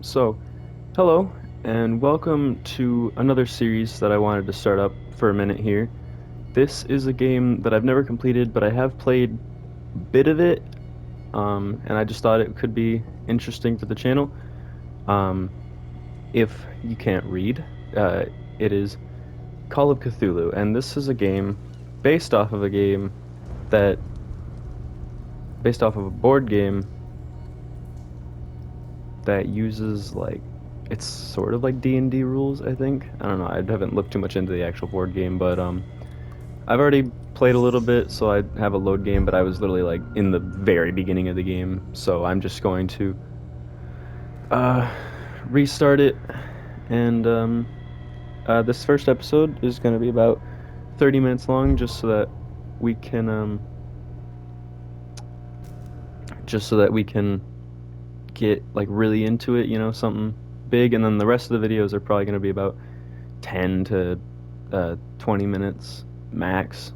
So, hello, and welcome to another series that I wanted to start up for a minute here. This is a game that I've never completed, but I have played a bit of it, and I just thought it could be interesting for the channel. Um, if you can't read, it is Call of Cthulhu, and this is a game based off of a game that, based off of a board game that uses it's sort of like D&D rules, I think. I don't know. I haven't looked too much into the actual board game, but I've already played a little bit, so I have a load game, but I was literally like in the very beginning of the game, so I'm just going to uh restart it and this first episode is going to be about 30 minutes long just so that we can get like really into it, something big, and then the rest of the videos are probably going to be about 10 to 20 minutes max.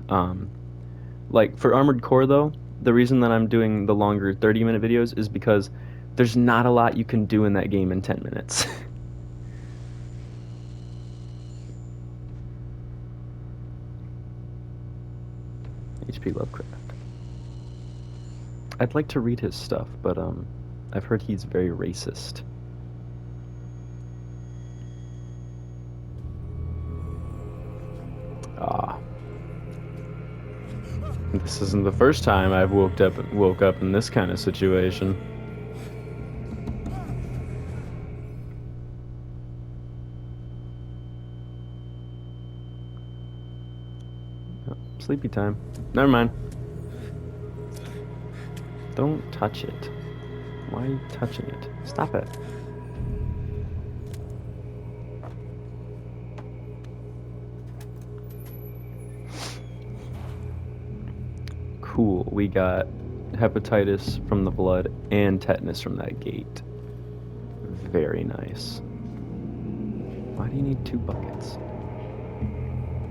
Like for Armored Core though, the reason that I'm doing the longer 30-minute videos is because there's not a lot you can do in that game in 10 minutes. HP Lovecraft. I'd like to read his stuff, but I've heard he's very racist. Ah. This isn't the first time I've woke up in this kind of situation. Oh, sleepy time. Never mind. Don't touch it. Why are you touching it? Stop it. Cool. We got hepatitis from the blood and tetanus from that gate. Very nice. Why do you need 2 buckets?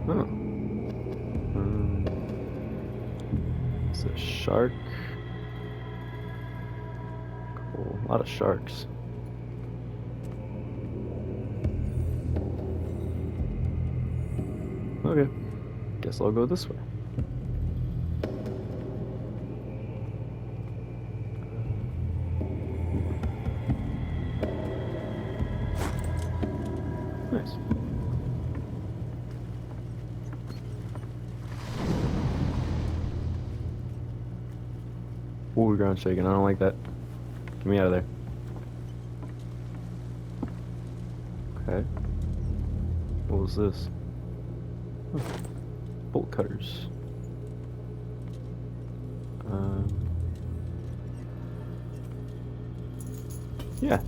Oh. It's a shark. Cool. A lot of sharks. Okay. Guess I'll go this way. Nice. Ooh, ground shaking. I don't like that. Get me out of there. Okay. What was this? Oh, bolt cutters. Yeah.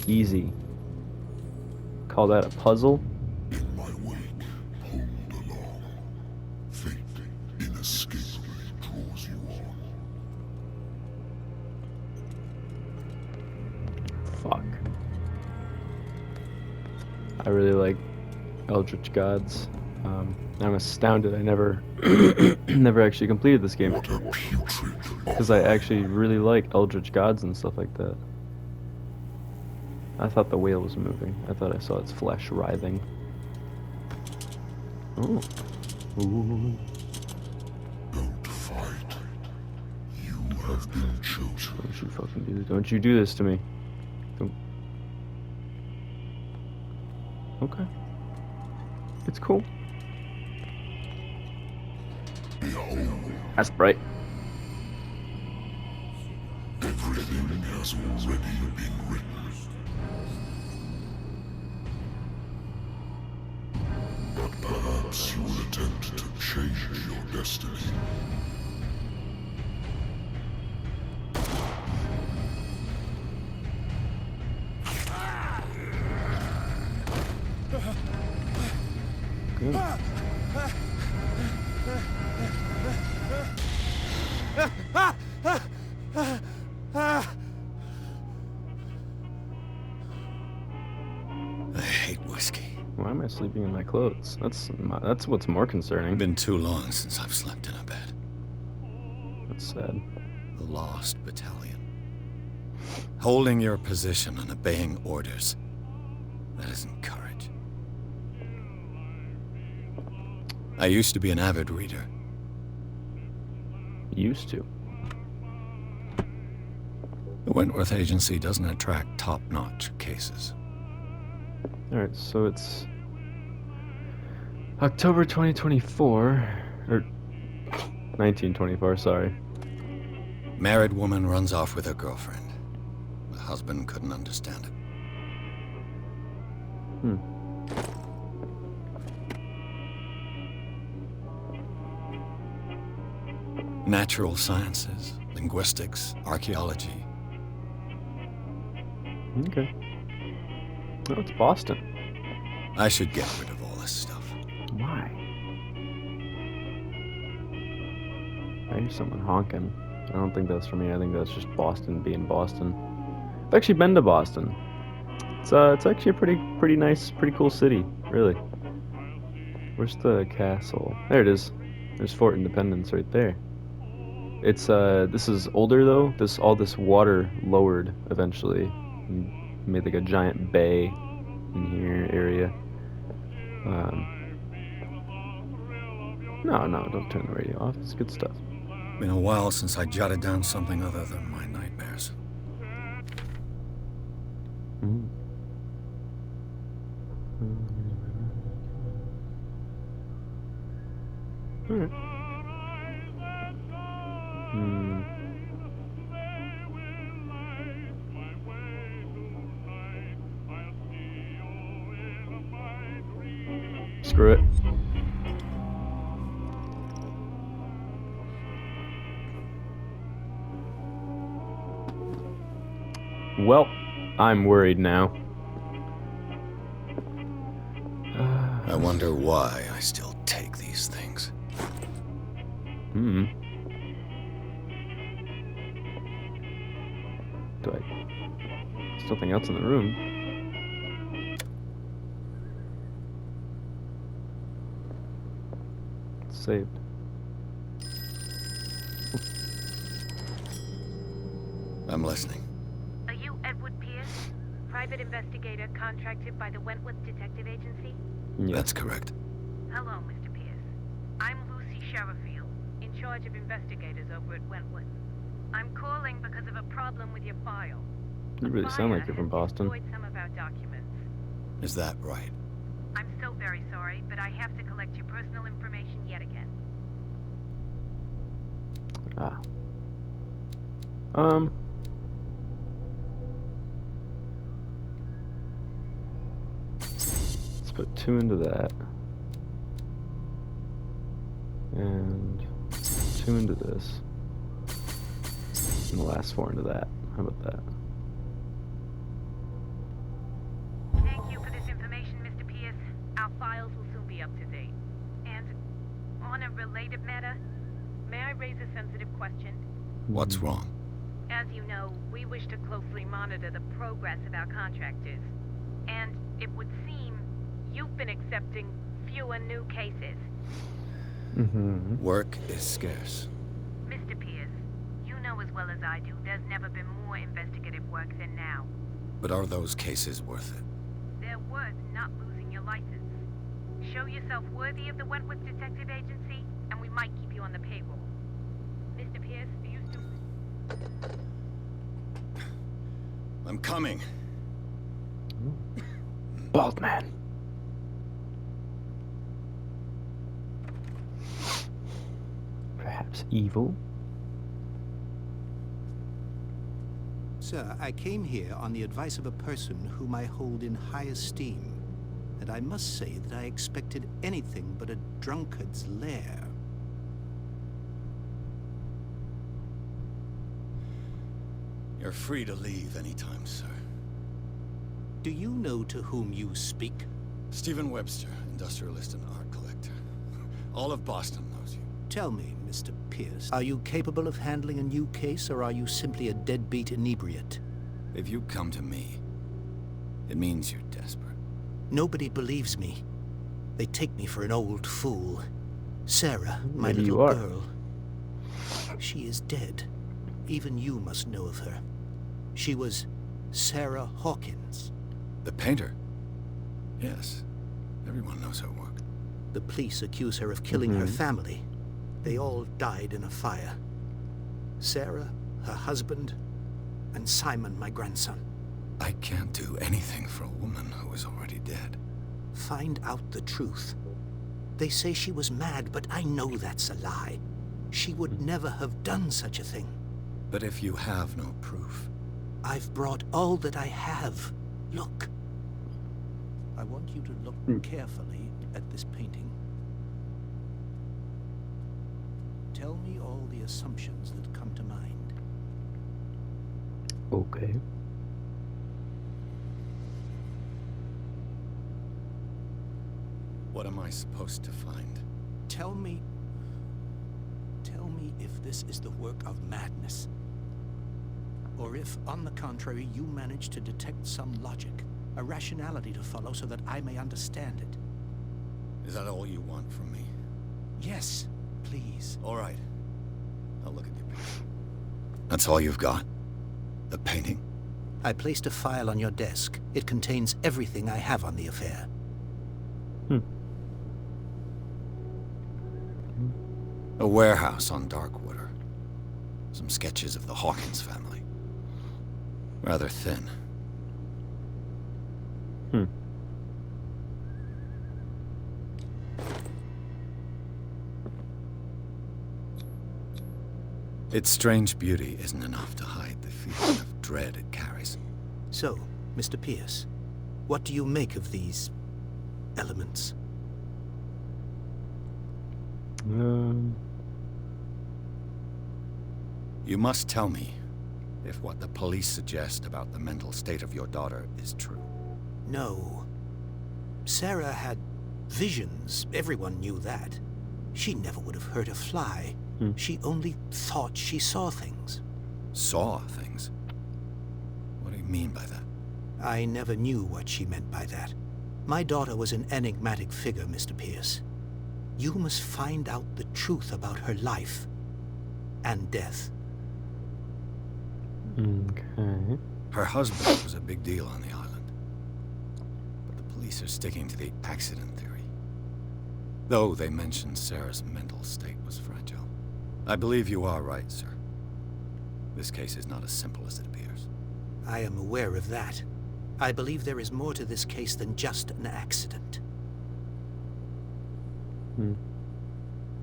Easy. Call that a puzzle? In my wake, hold along. Fate inescapably draws you on. Fuck. I really like Eldritch Gods. I'm astounded I never never actually completed this game. What a putrid Because I actually really like Eldritch Gods and stuff like that. I thought the whale was moving. I thought I saw its flesh writhing. Oh. Ooh. Don't fight. You have been chosen. Don't you fucking do this. Don't you do this to me. Don't. Okay. It's cool. Behold, That's bright. everything has already been written. But perhaps you will attempt to change your destiny. Good. I hate whiskey. Why am I sleeping in my clothes? That's what's more concerning. Been too long since I've slept in a bed. That's sad. The Lost Battalion. Holding your position and obeying orders. That isn't courage. I used to be an avid reader. Used to. The Wentworth Agency doesn't attract top-notch cases. Alright, so it's October 2024, or 1924, sorry. Married woman runs off with her girlfriend. The husband couldn't understand it. Natural sciences, linguistics, archaeology. Okay. Oh, it's Boston. I should get rid of all this stuff. Why? I hear someone honking. I don't think that's for me. I think that's just Boston being Boston. I've actually been to Boston. It's actually a pretty nice, pretty cool city, really. Where's the castle? There it is. There's Fort Independence right there. It's this is older though. All this water lowered eventually. And made like a giant bay in here area. No, don't turn the radio off. It's good stuff. Been a while since I jotted down something other than my nightmares. Alright. Screw it. Well, I'm worried now. I wonder why I still take these things. Do I... There's nothing else in the room. It's saved. I'm listening. Are you Edward Pierce, private investigator contracted by the Wentworth Detective Agency? Yes. That's correct. Hello, Mr. Pierce. I'm Lucy Sherifield, in charge of investigators over at Wentworth. I'm calling because of a problem with your file. You really sound like you're from Boston. Destroyed some of our documents. Is that right? I'm so very sorry, but I have to collect your personal information yet again. Ah. Let's put 2 into that. And 2 into this. And the last 4 into that. How about that? Thank you for this information, Mr. Pierce. Our files will soon be up to date. And on a related matter, may I raise a sensitive question? What's wrong? As you know, we wish to closely monitor the progress of our contractors. And it would seem you've been accepting fewer new cases. Work is scarce. Mr. Pierce, you know as well as I do, there's never been more investigative work than now. But are those cases worth it? They're worth not losing your license. Show yourself worthy of the Wentworth Detective Agency, and we might keep you on the payroll. Mr. Pierce, are you still... I'm coming. Bald man. Perhaps evil? Sir, I came here on the advice of a person whom I hold in high esteem, and I must say that I expected anything but a drunkard's lair. You're free to leave anytime, sir. Do you know to whom you speak? Stephen Webster, industrialist and art collector. All of Boston knows you. Tell me, Mr. Pierce, are you capable of handling a new case, or are you simply a deadbeat inebriate? If you come to me, it means you're desperate. Nobody believes me. They take me for an old fool. Sarah, my Maybe you little are. girl. She is dead. Even you must know of her. She was Sarah Hawkins. The painter? Yes. Everyone knows her work. The police accuse her of killing her family. They all died in a fire. Sarah, her husband, and Simon, my grandson. I can't do anything for a woman who is already dead. Find out the truth. They say she was mad, but I know that's a lie. She would never have done such a thing. But if you have no proof... I've brought all that I have. Look. I want you to look carefully at this painting. Tell me all the assumptions that come to mind. Okay. What am I supposed to find? Tell me if this is the work of madness. Or if, on the contrary, you manage to detect some logic, a rationality to follow so that I may understand it. Is that all you want from me? Yes, please. All right. I'll look at your picture. That's all you've got? The painting? I placed a file on your desk. It contains everything I have on the affair. A warehouse on Darkwater. Some sketches of the Hawkins family. Rather thin. Its strange beauty isn't enough to hide the feeling of dread it carries. So, Mr. Pierce, what do you make of these elements? You must tell me if what the police suggest about the mental state of your daughter is true. No. Sarah had visions. Everyone knew that. She never would have hurt a fly. She only thought she saw things. Saw things? What do you mean by that? I never knew what she meant by that. My daughter was an enigmatic figure, Mr. Pierce. You must find out the truth about her life and death. Okay. Her husband was a big deal on the island. But the police are sticking to the accident theory. Though they mentioned Sarah's mental state was fragile. I believe you are right, sir. This case is not as simple as it appears. I am aware of that. I believe there is more to this case than just an accident.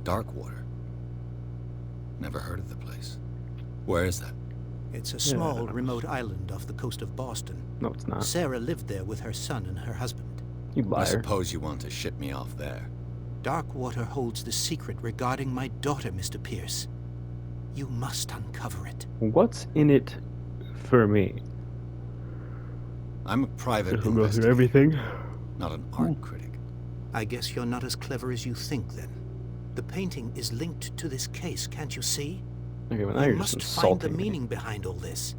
Darkwater. Never heard of the place. Where is that? It's a small, remote island off the coast of Boston. No, it's not. Sarah lived there with her son and her husband. You I liar. suppose you want to ship me off there. Darkwater holds the secret regarding my daughter, Mr. Pierce. You must uncover it. What's in it for me? I'm a private Go through investigator, everything. not an art critic. I guess you're not as clever as you think, then. The painting is linked to this case, can't you see? Okay, well now You you're just must find the insulting me. meaning behind all this.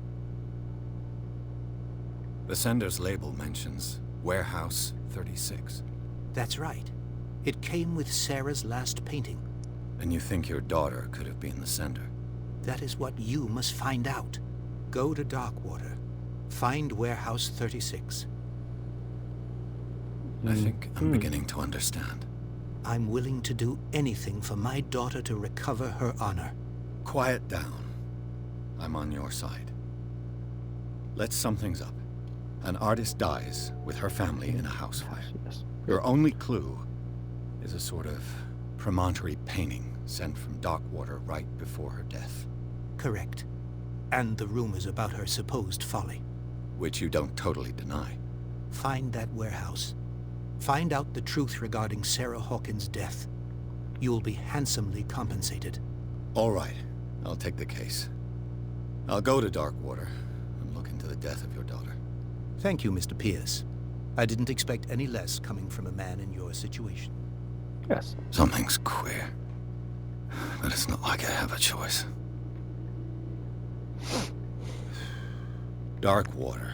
The sender's label mentions Warehouse 36. That's right. It came with Sarah's last painting. And you think your daughter could have been the sender? That is what you must find out. Go to Darkwater. Find Warehouse 36. I think I'm beginning to understand. I'm willing to do anything for my daughter to recover her honor. Quiet down. I'm on your side. Let's sum things up. An artist dies with her family in a house fire. Yes. Your only clue is a sort of promontory painting sent from Darkwater right before her death. Correct. And the rumors about her supposed folly. Which you don't totally deny. Find that warehouse. Find out the truth regarding Sarah Hawkins' death. You will be handsomely compensated. All right, I'll take the case. I'll go to Darkwater and look into the death of your daughter. Thank you, Mr. Pierce. I didn't expect any less coming from a man in your situation. Yes. Something's queer. But it's not like I have a choice. Darkwater.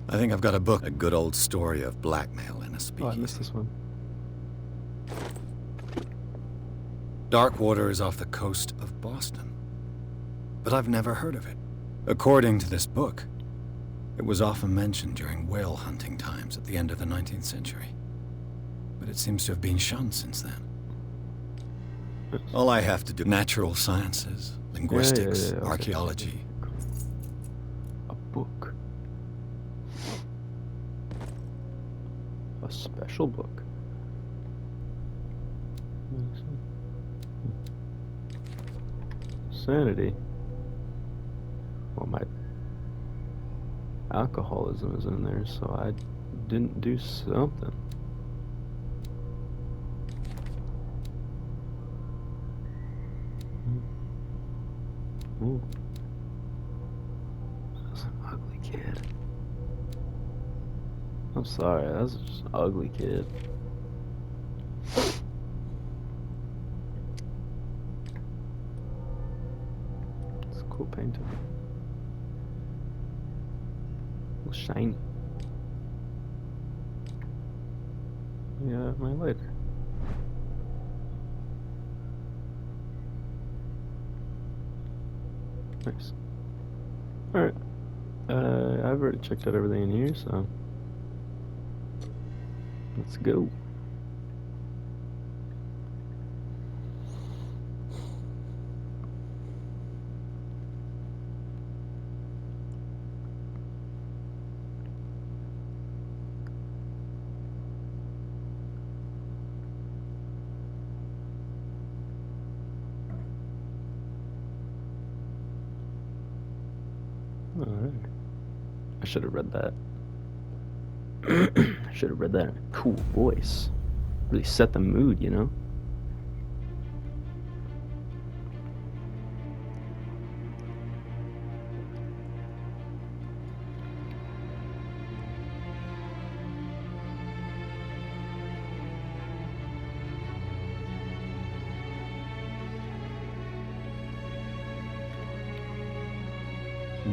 I think I've got a book, a good old story of blackmail in a Oh, I speakeasy. missed this one. Darkwater is off the coast of Boston. But I've never heard of it. According to this book, it was often mentioned during whale hunting times at the end of the 19th century. But it seems to have been shunned since then. All I have to do: natural sciences, linguistics, Okay. archaeology. A book. A special book. Sanity. Well, my alcoholism is in there, so I didn't do something. Ooh. That's an ugly kid. I'm sorry, that's just an ugly kid. It's a cool painting. A little shiny. Yeah, my lighter. Nice. Alright. I've already checked out everything in here, so let's go. Alright. I should have read that. I should have read that in a cool voice. Really set the mood, you know?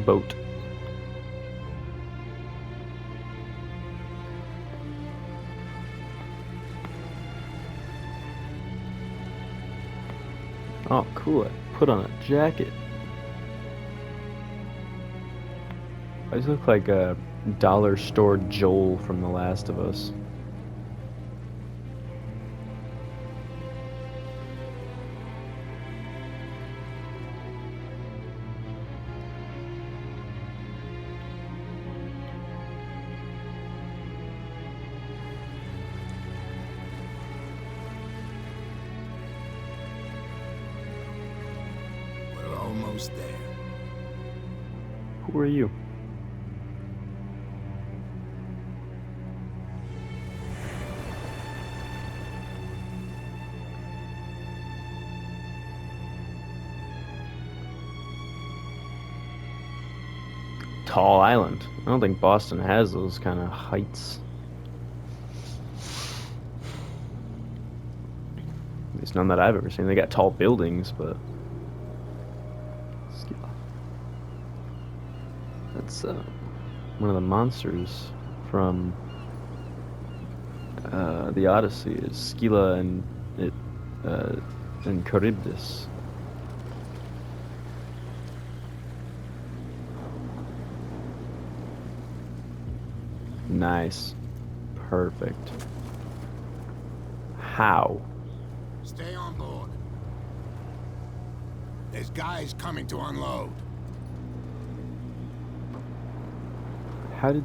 Boat. Oh, cool. I put on a jacket. I just look like a dollar store Joel from The Last of Us. We're almost there. Who are you? Tall Island. I don't think Boston has those kind of heights. At least none that I've ever seen. They got tall buildings, but that's one of the monsters from the Odyssey is Scylla and Charybdis. Nice. Perfect. How? Stay on board. There's guys coming to unload. How did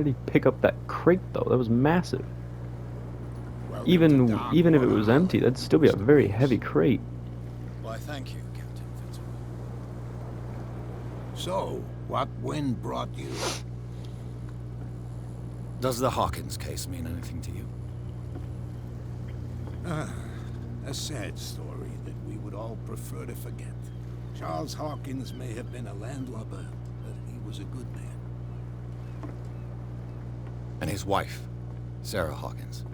he pick up that crate though? That was massive. Welcome to Even Dock even if it One. was empty, that'd still be a very heavy crate. Why, thank you, Captain Fitzroy. So, what wind brought you? Does the Hawkins case mean anything to you? A sad story that we would all prefer to forget. Charles Hawkins may have been a landlubber, but he was a good man. And his wife, Sarah Hawkins.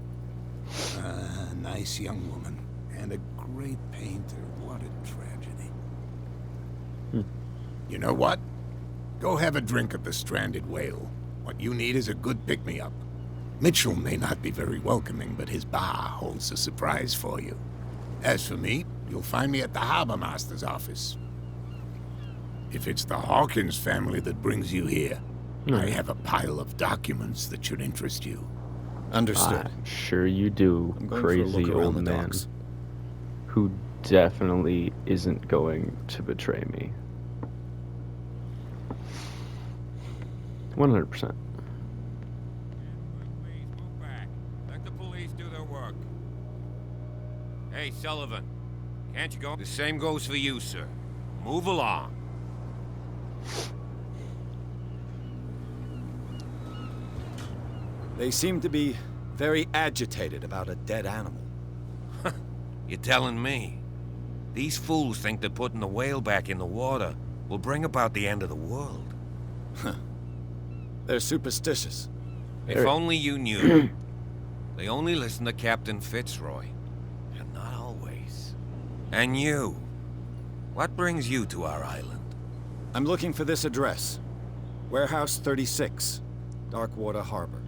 A nice young woman, and a great painter. What a tragedy. You know what? Go have a drink at the Stranded Whale. What you need is a good pick-me-up. Mitchell may not be very welcoming, but his bar holds a surprise for you. As for me, you'll find me at the Harbor Master's office. If it's the Hawkins family that brings you here, I have a pile of documents that should interest you. Understood. I'm sure you do, I'm going for a crazy look around old the man. docks. Who definitely isn't going to betray me. 100%. Please move back. Let the police do their work. Hey, Sullivan. Can't you go? The same goes for you, sir. Move along. They seem to be very agitated about a dead animal. You're telling me? These fools think that putting the whale back in the water will bring about the end of the world. They're superstitious. If only you knew. They only listen to Captain Fitzroy. And not always. And you. What brings you to our island? I'm looking for this address. Warehouse 36, Darkwater Harbor.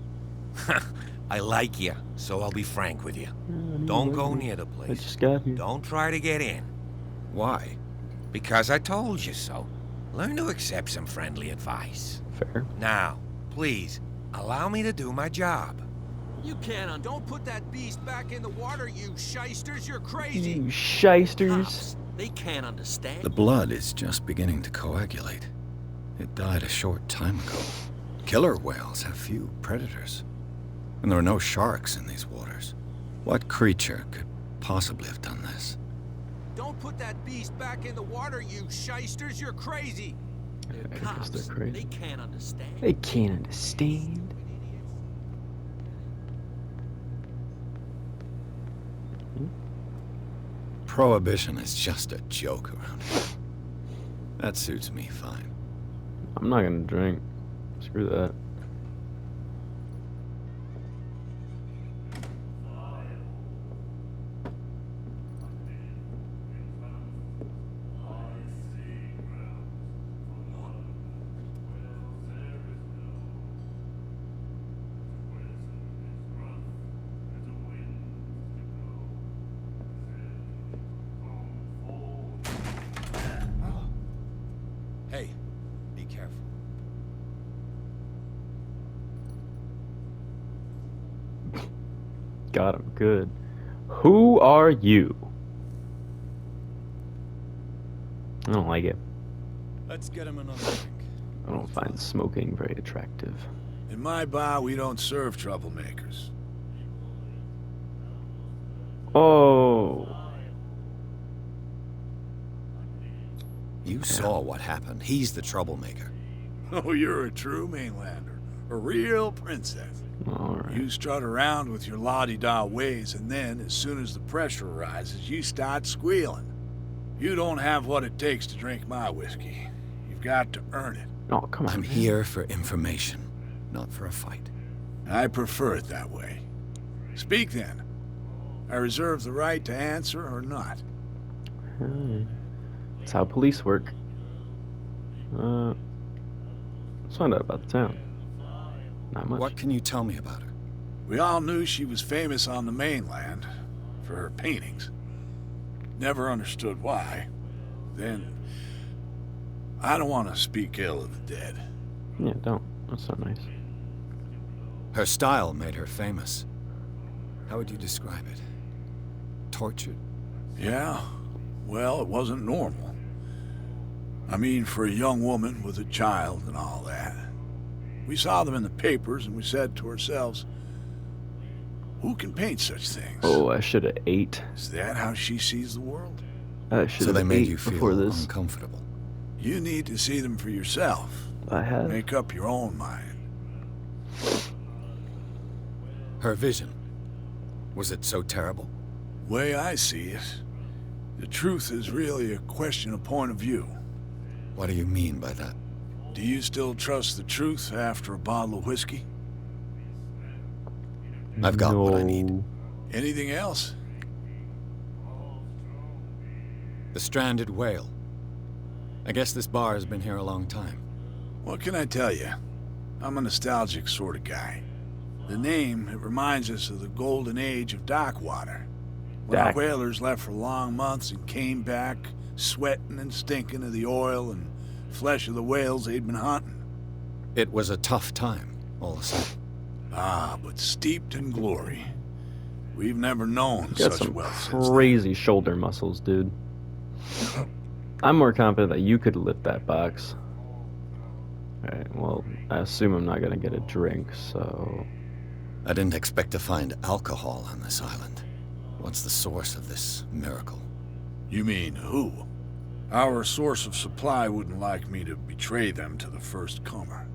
I like you, so I'll be frank with you. Don't go near the I place. just got here. Don't try to get in. Why? Because I told you so. Learn to accept some friendly advice. Fair. Now, please, allow me to do my job. You can't. Don't put that beast back in the water, you shysters. You're crazy. You shysters. Cops, they can't understand. The blood is just beginning to coagulate. It died a short time ago. Killer whales have few predators. And there are no sharks in these waters. What creature could possibly have done this? Don't put that beast back in the water, you shysters. You're crazy. I guess Cops, they're crazy. they can't understand. They can't understand. Prohibition is just a joke around here. That suits me fine. I'm not gonna drink. Screw that. Hey, be careful. Got him. Good. Who are you? I don't like it. Let's get him another drink. I don't find smoking very attractive. In my bar, we don't serve troublemakers. Oh. You saw what happened. He's the troublemaker. Oh, you're a true mainlander. A real princess. Alright. You strut around with your la-di-da ways, and then, as soon as the pressure arises, you start squealing. You don't have what it takes to drink my whiskey. You've got to earn it. Oh, come on. I'm man. here for information, not for a fight. I prefer it that way. Speak then. I reserve the right to answer or not. That's how police work. Let's find out about the town. Not much. What can you tell me about her? We all knew she was famous on the mainland for her paintings. Never understood why. Then, I don't want to speak ill of the dead. Yeah, don't. That's not nice. Her style made her famous. How would you describe it? Tortured? Yeah, well, it wasn't normal. I mean, for a young woman with a child and all that. We saw them in the papers and we said to ourselves, who can paint such things? Oh, I should have ate. Is that how she sees the world? I should So have they made ate you feel before this. uncomfortable. You need to see them for yourself. I have. Make up your own mind. Her vision. Was it so terrible? Way I see it, the truth is really a question of point of view. What do you mean by that? Do you still trust the truth after a bottle of whiskey? I've got what I need. No. Anything else? The stranded whale. I guess this bar has been here a long time. What can I tell you? I'm a nostalgic sort of guy. The name, it reminds us of the golden age of dockwater. When our Dock. whalers left for long months and came back, sweating and stinking of the oil and flesh of the whales they'd been hunting. It was a tough time, all the same. Ah, but steeped in glory. We've never known You got such some wealth since crazy shoulder muscles, dude. I'm more confident that you could lift that box. Alright, well, I assume I'm not gonna get a drink, so... I didn't expect to find alcohol on this island. What's the source of this miracle? You mean who? Our source of supply wouldn't like me to betray them to the first comer.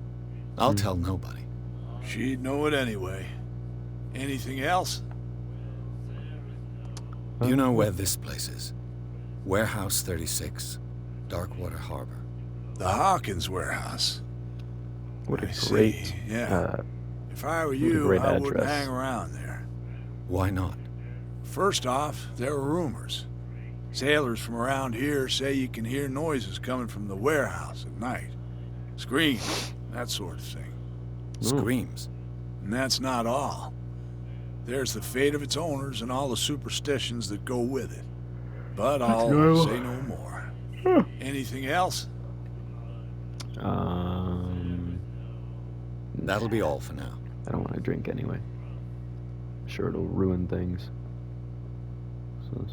I'll tell nobody. She'd know it anyway. Anything else? Do you know where this place is? Warehouse 36, Darkwater Harbor. The Hawkins warehouse. What a I great... see, yeah. If I were what a you, great I wouldn't address. hang around there. Why not? First off, there are rumors. Sailors from around here say you can hear noises coming from the warehouse at night. Screams, that sort of thing. Screams. And that's not all. There's the fate of its owners and all the superstitions that go with it. But I'll say no more. Anything else? That'll be all for now. I don't want to drink anyway. Sure, it'll ruin things. So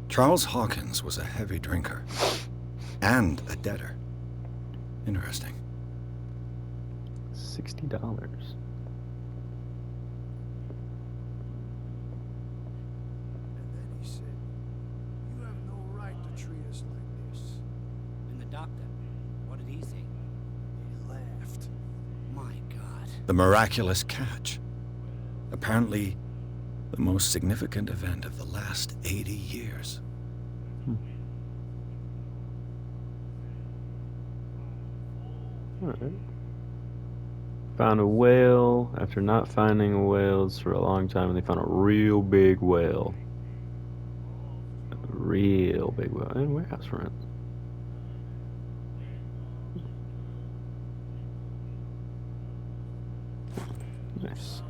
Charles Hawkins was a heavy drinker. And a debtor. Interesting. $60. And then he said, "You have no right to treat us like this." And the doctor, what did he say? He laughed. My God. The miraculous catch. Apparently, the most significant event of the last 80 years. Alright. Found a whale after not finding whales for a long time, and they found a real big whale. A real big whale. And warehouse rent. Nice.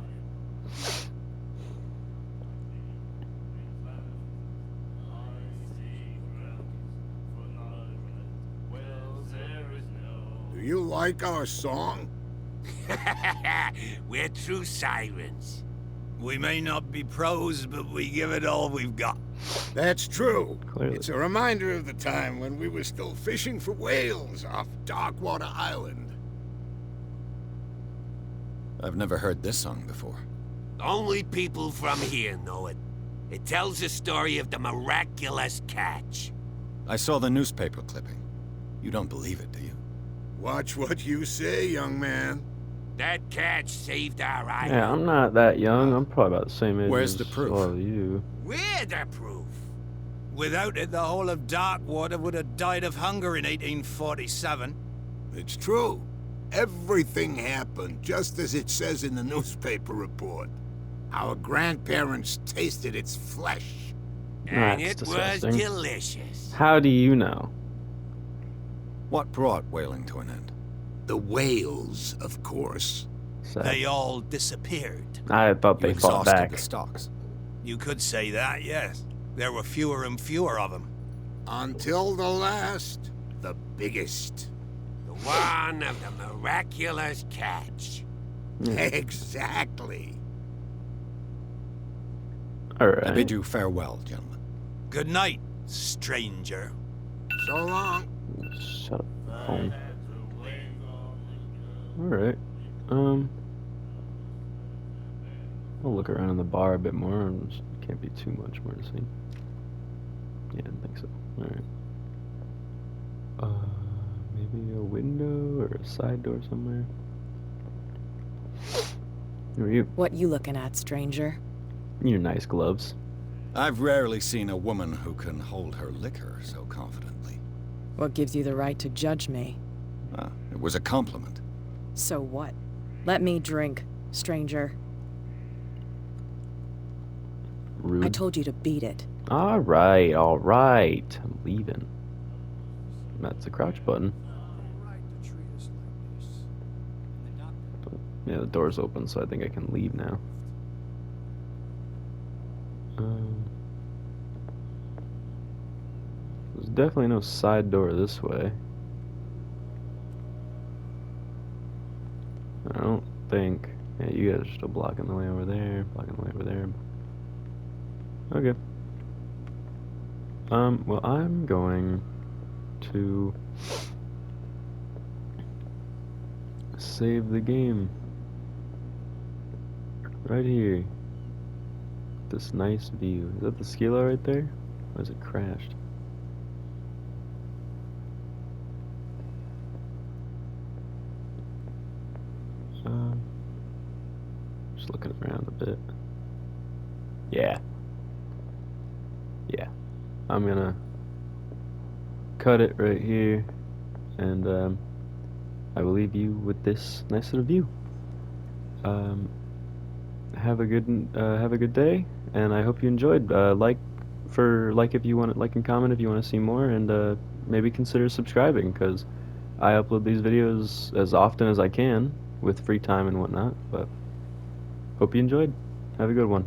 Do you like our song? We're true sirens. We may not be pros, but we give it all we've got. That's true. Clearly. It's a reminder of the time when we were still fishing for whales off Darkwater Island. I've never heard this song before. Only people from here know it. It tells the story of the miraculous catch. I saw the newspaper clipping. You don't believe it, do you? Watch what you say, young man. That catch saved our island. Yeah, I'm not that young. I'm probably about the same age Where's as the proof? all of you. We're the proof. Without it, the whole of Darkwater would have died of hunger in 1847. It's true. Everything happened just as it says in the newspaper report. Our grandparents tasted its flesh. And That's it was disgusting. delicious. How do you know? What brought whaling to an end? The whales, of course. Sad. They all disappeared. I thought You they fought exhausted back. the stocks. You could say that, yes. There were fewer and fewer of them. Until the last, the biggest. The one of the miraculous catch. Exactly. Alright. I bid you farewell, gentlemen. Good night, stranger. So long. Shut up, phone. Alright. I'll look around in the bar a bit more. Can't be too much more to see. Yeah, I didn't think so. Alright. Maybe a window or a side door somewhere. Who are you? What you looking at, stranger? Your nice gloves. I've rarely seen a woman who can hold her liquor so confidently. What gives you the right to judge me? Ah, it was a compliment. So what? Let me drink, stranger. Rude. I told you to beat it. Alright, alright. I'm leaving. That's the crouch button. Right to treat us like this. And the doctor, Yeah, the door's open, so I think I can leave now. definitely no side door this way. I don't think. Yeah, you guys are still blocking the way over there, blocking the way over there. Okay. Well, I'm going to save the game right here. This nice view. Is that the skilo right there? Or is it crashed? Just looking around a bit. Yeah. Yeah. I'm gonna cut it right here, and I will leave you with this nice little view. Have a good day, and I hope you enjoyed. Like if you want, like and comment if you want to see more, and maybe consider subscribing, because I upload these videos as often as I can with free time and whatnot. But hope you enjoyed. Have a good one.